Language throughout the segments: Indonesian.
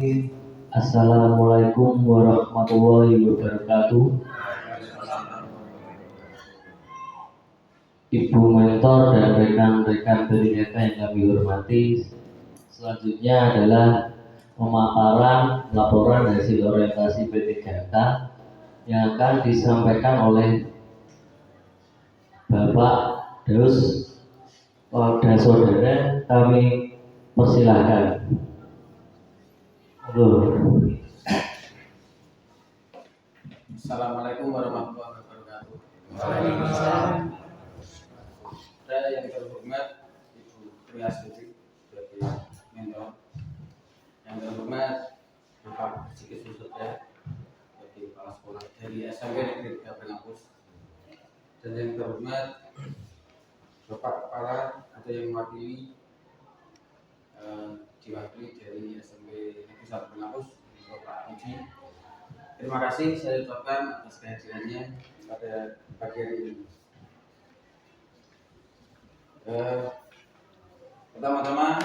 Assalamualaikum warahmatullahi wabarakatuh. Ibu mentor dan rekan-rekan BRINETA yang kami hormati, selanjutnya adalah pemaparan laporan hasil orientasi P3K yang akan disampaikan oleh Bapak Daus Wadah Saudara. Kami persilahkan. Assalamualaikum warahmatullahi wabarakatuh. Saya yang terhormat Ibu Triastuti sebagai mentor, yang terhormat Bapak Sikit Susutya sebagai kepala sekolah dari SMP Negeri 3 Penghapus, dan yang terhormat Bapak Kepala atau yang mewakili diwakili dari SMP Negeri 1 Penghapus, Bapak Uji. Terima kasih saya ucapkan atas kehadirannya pada pagi hari ini. Pertama-tama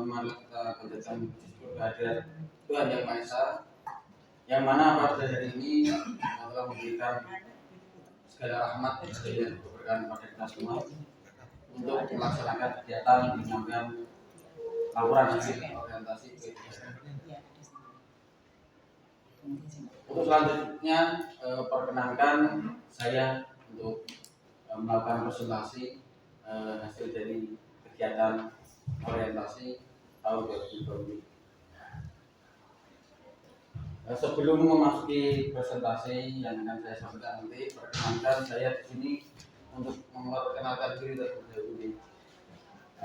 mari kita panjatkan kehadiran Tuhan Yang Maha Esa, yang mana pada hari ini telah memberikan segala rahmat dan keberkahan kepada kita semua untuk melaksanakan kegiatan penyampaian laporan hasil orientasi P3K. Untuk selanjutnya perkenankan saya untuk melakukan presentasi hasil dari kegiatan orientasi tahun 2020. Sebelum memasuki presentasi yang akan saya sampaikan nanti, perkenankan saya di sini untuk memperkenalkan diri terlebih dahulu.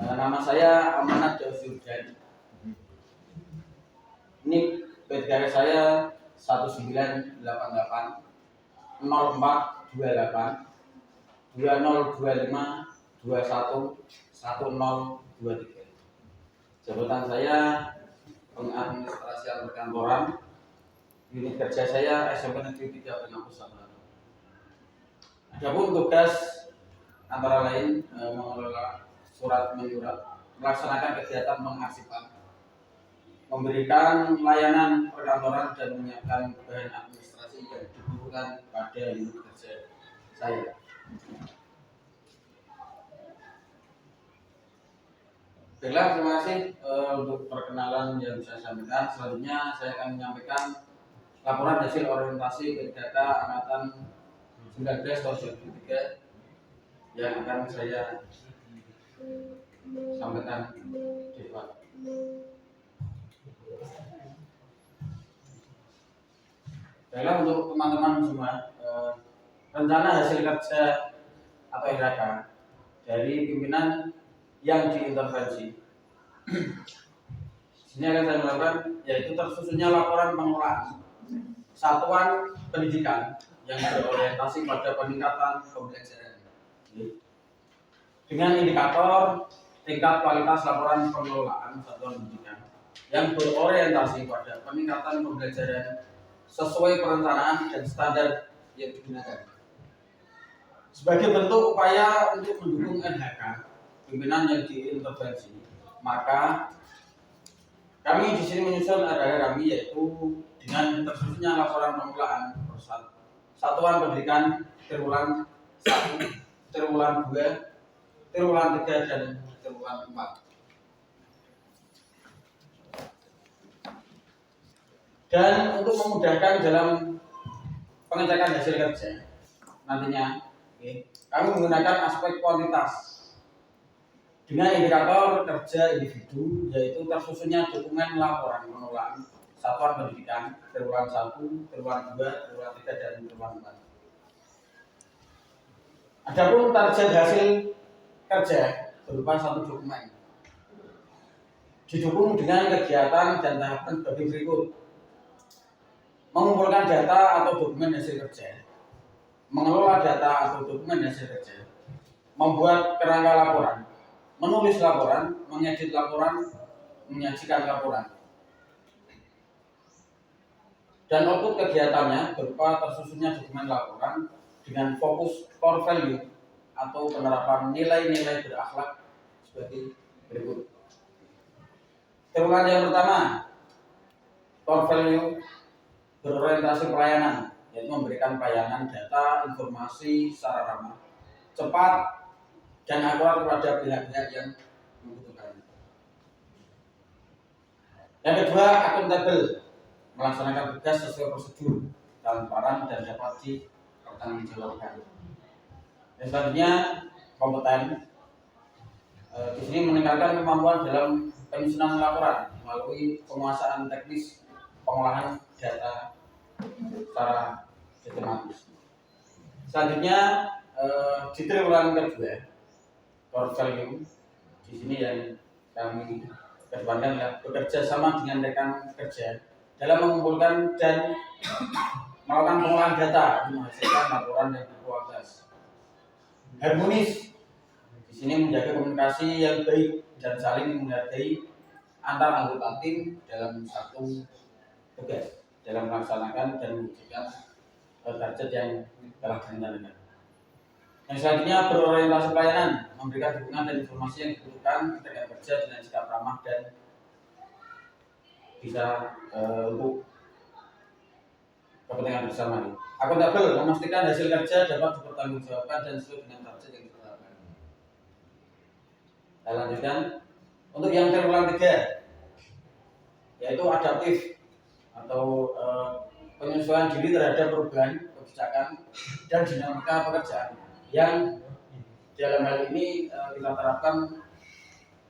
Nama saya Amanat Daus Yurjan. Ini P3K saya 1988 0428 2025 21 1023. Jabatan saya pengadministrasian perkantoran. Unit kerja saya SMP Negeri 3 Penghapus Sabana. Adapun tugas antara lain mengelola surat menyurat, melaksanakan kegiatan mengarsipkan, memberikan layanan perkantoran, dan menyiapkan bahan administrasi yang dibutuhkan pada unit kerja saya. Baiklah, terima kasih untuk perkenalan yang saya sampaikan. Selanjutnya saya akan menyampaikan laporan hasil orientasi P3K angkatan 19 tahun 2003 yang akan saya sampaikan di depan. Baiklah, untuk teman-teman semua, rencana hasil kerja atau RHK dari pimpinan yang diintervensi sini akan saya melakukan, yaitu tersusunnya laporan pengelolaan satuan pendidikan yang berorientasi pada peningkatan pembelajaran dengan indikator tingkat kualitas laporan pengelolaan satuan pendidikan yang berorientasi pada peningkatan pembelajaran sesuai perencanaan dan standar yang digunakan. Sebagai bentuk upaya untuk mendukung NHK pimpinan yang diintervensi, maka kami di sini menyusun RHK kami, yaitu dengan tersusunnya laporan pengelolaan satuan pendidikan triwulan 1, triwulan 2, triwulan 3, dan triwulan 4. Dan untuk memudahkan dalam pengecekan hasil kerja nantinya, kami menggunakan aspek kuantitas dengan indikator kerja individu, yaitu tersusunnya dokumen laporan pengelolaan satuan pendidikan triwulan 1, triwulan 2, triwulan 3, dan triwulan 4. Adapun target hasil kerja berupa satu dokumen, didukung dengan kegiatan dan tahapan sebagai berikut: mengumpulkan data atau dokumen hasil kerja, mengelola data atau dokumen hasil kerja, membuat kerangka laporan, menulis laporan, mengedit laporan, menyajikan laporan. Dan output kegiatannya berupa tersusunnya dokumen laporan dengan fokus core value atau penerapan nilai-nilai berakhlak sebagai berikut. Triwulan yang pertama, core value berorientasi pelayanan, yaitu memberikan pelayanan data, informasi secara ramah, cepat, dan akurat kepada pihak-pihak yang membutuhkan. Yang kedua, akuntabel, melaksanakan tugas sesuai prosedur, transparan, dan dapat dipertanggungjawabkan. Dan selanjutnya, kompeten. Di sini meningkatkan kemampuan dalam penyusunan laporan melalui penguasaan teknis pengolahan data secara sistematis. Selanjutnya, di triwulan kedua, core value di sini yang kami kedepankan adalah bekerja sama dengan rekan kerja dalam mengumpulkan dan melakukan pengolahan data menghasilkan laporan yang berkualitas. Harmonis di sini menjaga komunikasi yang baik dan saling menghargai antar anggota tim dalam satu tugas dalam melaksanakan dan mewujudkan target yang telah direncanakan. Yang selanjutnya berorientasi pelayanan, memberikan dukungan dan informasi yang dibutuhkan rekan kerja dengan sikap ramah dan bisa untuk kepentingan bersama. Akuntabel, memastikan hasil kerja dapat dipertanggungjawabkan dan sesuai dengan target yang ditetapkan. Saya lanjutkan untuk yang triwulan 3, yaitu adaptif atau penyesuaian diri terhadap perubahan kebijakan dan dinamika pekerjaan yang dalam hal ini kita terapkan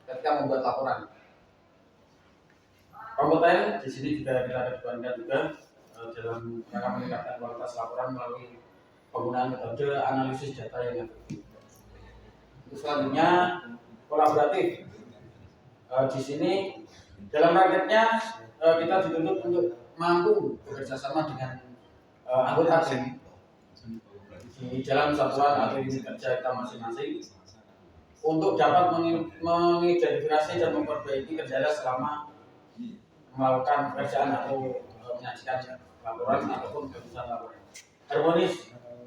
ketika membuat laporan. Kompeten di sini juga kita kedepankan juga dalam rangka meningkatkan kualitas laporan melalui penggunaan metode analisis data yang efektif. Selanjutnya kolaboratif. Di sini dalam raketnya kita dituntut untuk mampu bekerja sama dengan anggota tim di dalam satuan atau unit kerja kita masing-masing untuk dapat mengidentifikasi dan memperbaiki kendala selama melakukan pekerjaan atau menyajikan laporan ataupun keputusan laporan. Harmonis,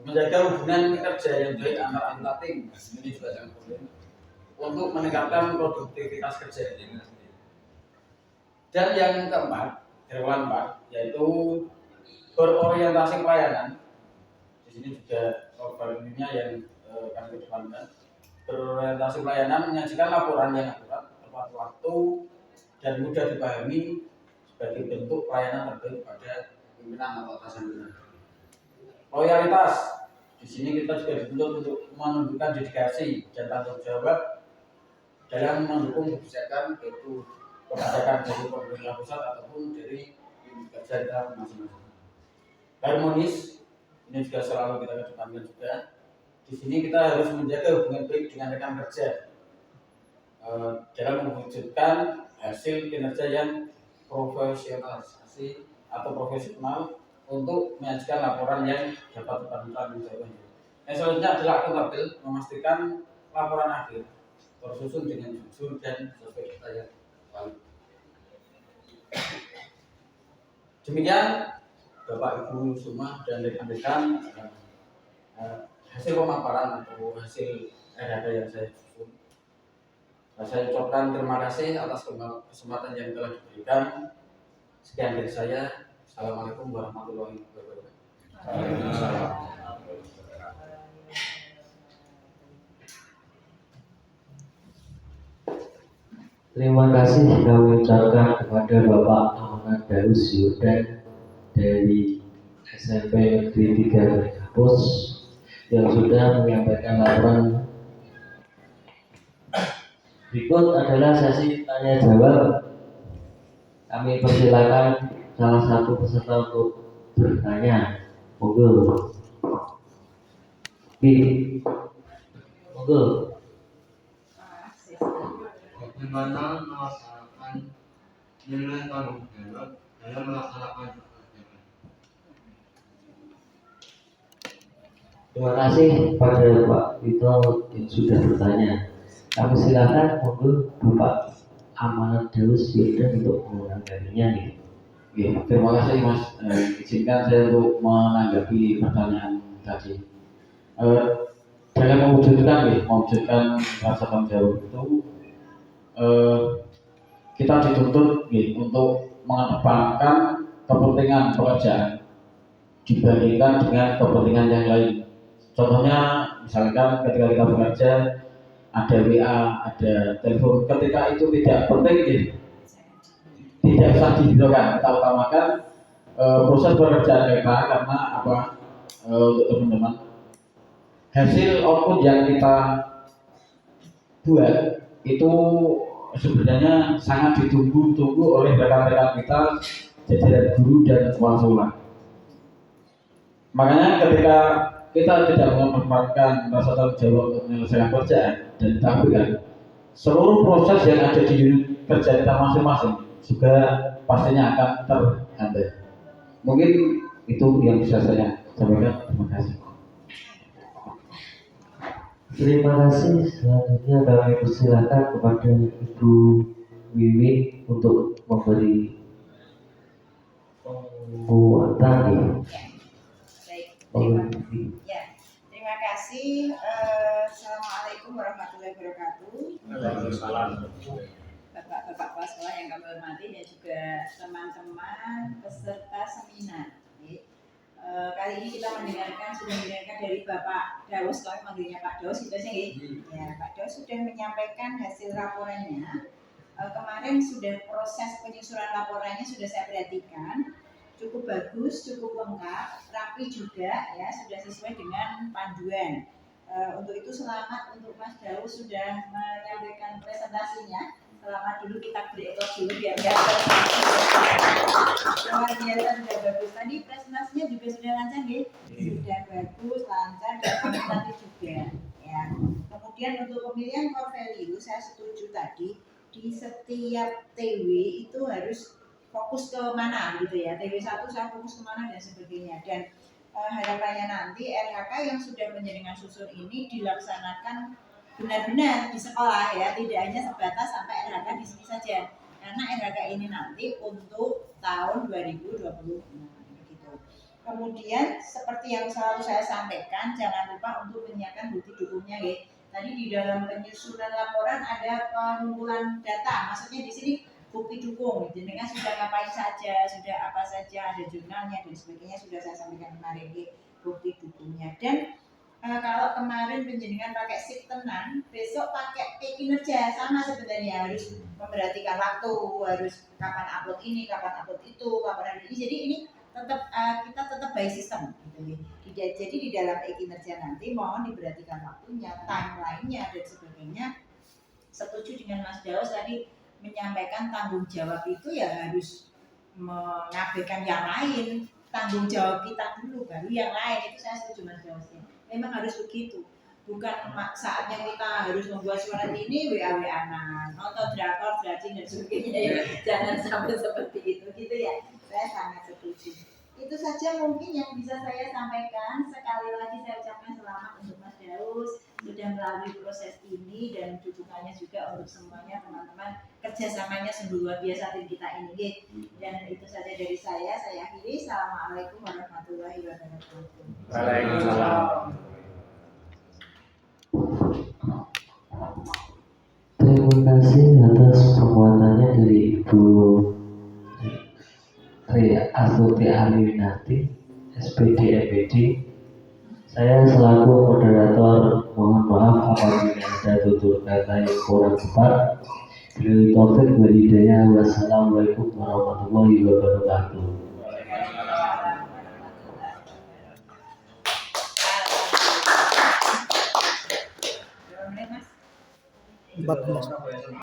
menjaga hubungan kerja yang baik antar anggota tim, ini juga sangat penting untuk meningkatkan produktivitas kerja. Dan yang keempat, triwulan 4, yaitu berorientasi pelayanan. Di sini juga value-nya yang kami kedepankan. Berorientasi pelayanan, menyajikan laporan yang akurat, tepat waktu, dan mudah dipahami sebagai bentuk pelayanan terbaik pada pimpinan atau atasan kita. Loyalitas, di sini kita juga dituntut untuk menunjukkan dedikasi dan tanggung jawab dalam mendukung kebijakan, yaitu kebijakan dari pemerintah pusat ataupun dari unit kerja kita masing-masing. Harmonis, ini juga selalu kita kedepankan juga. Di sini kita harus menjaga hubungan baik dengan rekan kerja dalam mewujudkan hasil kinerja yang profesionalisasi atau profesional untuk menyajikan laporan yang dapat dipertanggungjawabkan. Yang selanjutnya adalah akuntabel, memastikan laporan akhir tersusun dengan jujur dan sesuai data yang valid. Demikian Bapak Ibu semua dan rekan-rekan hasil pemaparan atau hasil data yang saya susun. Saya ucapkan terima kasih atas kesempatan yang telah diberikan. Sekian dari saya. Assalamualaikum warahmatullahi wabarakatuh. Terima kasih kami ucapkan kepada Bapak Amanat Daus Yordan dari SMP Negeri 3 Kampus yang sudah menyampaikan laporan. Berikut adalah sesi tanya jawab. Kami persilakan salah satu peserta untuk bertanya. Monggo. Monggo. Bagaimana melaksanakan nilai tanggung jawab dalam melaksanakan pekerjaan? Terima kasih pada Pak Tito yang sudah bertanya. Kami silakan monggo Bapak Amanat Daus Yordan untuk menanggapinya nih. Oke, terima kasih Mas. Izinkan saya untuk menanggapi pertanyaan tadi. Dalam mewujudkan rasa tanggung jawab itu, kita dituntut untuk mengedepankan kepentingan pekerjaan dibandingkan dengan kepentingan yang lain. Contohnya misalkan ketika kita bekerja ada WA, ada telepon, ketika itu tidak penting ya, tidak usah dihiraukan. Kita utamakan proses pekerjaan kita karena apa? Untuk teman-teman, hasil output yang kita buat itu sebenarnya sangat ditunggu-tunggu oleh rekan-rekan kita, jajaran guru dan kepala sekolah. Makanya ketika kita tidak mempermainkan rasa tanggung jawab untuk menyelesaikan pekerjaan dan tahapkan, seluruh proses yang ada di unit kerja kita masing-masing juga pastinya akan terhambat. Mungkin itu yang bisa saya sampaikan. Terima kasih. Terima kasih. Selanjutnya kami persilakan kepada Ibu Wiwi untuk memberi penguatan ya. Baik, terima kasih. Assalamualaikum warahmatullahi wabarakatuh. Bapak-bapak kepala sekolah yang kami hormati dan juga teman-teman peserta seminar. Kali ini kita sudah mendengarkan dari Bapak Daus, kami manggilnya Pak Daus, gitu sih. Ya, Pak Daus sudah menyampaikan hasil laporannya. Kemarin sudah proses penyusunan laporannya sudah saya perhatikan. Cukup bagus, cukup lengkap, rapi juga ya, sudah sesuai dengan panduan. Untuk itu selamat untuk Mas Daus sudah menyampaikan presentasinya. Selamat dulu, kita beri ekor dulu biar luar biasa, sudah bagus. Tadi presentasinya juga sudah lancar ya, sudah bagus, lancar dan kualitatif juga. Ya. Kemudian untuk pemilihan core value saya setuju tadi, di setiap TW itu harus fokus ke mana gitu ya, TW1 saya fokus kemana dan sebagainya. Dan harapannya nanti RHK yang sudah menjaringan susun ini dilaksanakan benar-benar di sekolah ya, tidak hanya sebatas sampai RHK di sini saja, karena RHK ini nanti untuk tahun 2020 gitu. Kemudian seperti yang selalu saya sampaikan, jangan lupa untuk menyiapkan bukti dukungnya ya. Tadi di dalam penyusunan laporan ada pengumpulan data, maksudnya di sini bukti dukung, jenengan sudah ngapain saja, sudah apa saja, ada jurnalnya dan sebagainya, sudah saya sampaikan kemarin bukti dukungnya. Dan kalau kemarin penjenengan pakai sip tenan, besok pakai kinerja sama sebenarnya, harus memperhatikan waktu, harus kapan upload ini, kapan upload itu, kapan ini. Jadi ini tetap kita tetap by system gitu ya. Jadi di dalam kinerja nanti mohon diperhatikan waktunya, timeline-nya dan sebagainya. Setuju dengan Mas Daus tadi menyampaikan tanggung jawab itu ya harus mengabaikan yang lain, tanggung jawab kita dulu baru yang lain, itu saya setuju Mas Daus ya. Memang harus begitu, bukan saatnya kita harus membuat surat ini WA-WA-an, nonton drakor, judging dan sebagainya ya. Jangan sampai seperti itu gitu ya, saya sangat setuju. Itu saja mungkin yang bisa saya sampaikan. Sekali lagi saya ucapkan selamat untuk Mas Daus sudah melalui proses ini dan dukungannya juga untuk semuanya teman-teman, kerjasamanya sungguh luar biasa tim kita ini. Dan itu saja dari saya akhiri. Assalamualaikum warahmatullahi wabarakatuh. Waalaikumsalam. Terima kasih atas penguatannya dari Ibu Astuti Aliwinati, SPD MPD. Saya selaku moderator mohon maaf apabila ada tutur kata yang kurang tepat. Bila taufik wal hidayah. Wassalamualaikum warahmatullahi wabarakatuh. 14.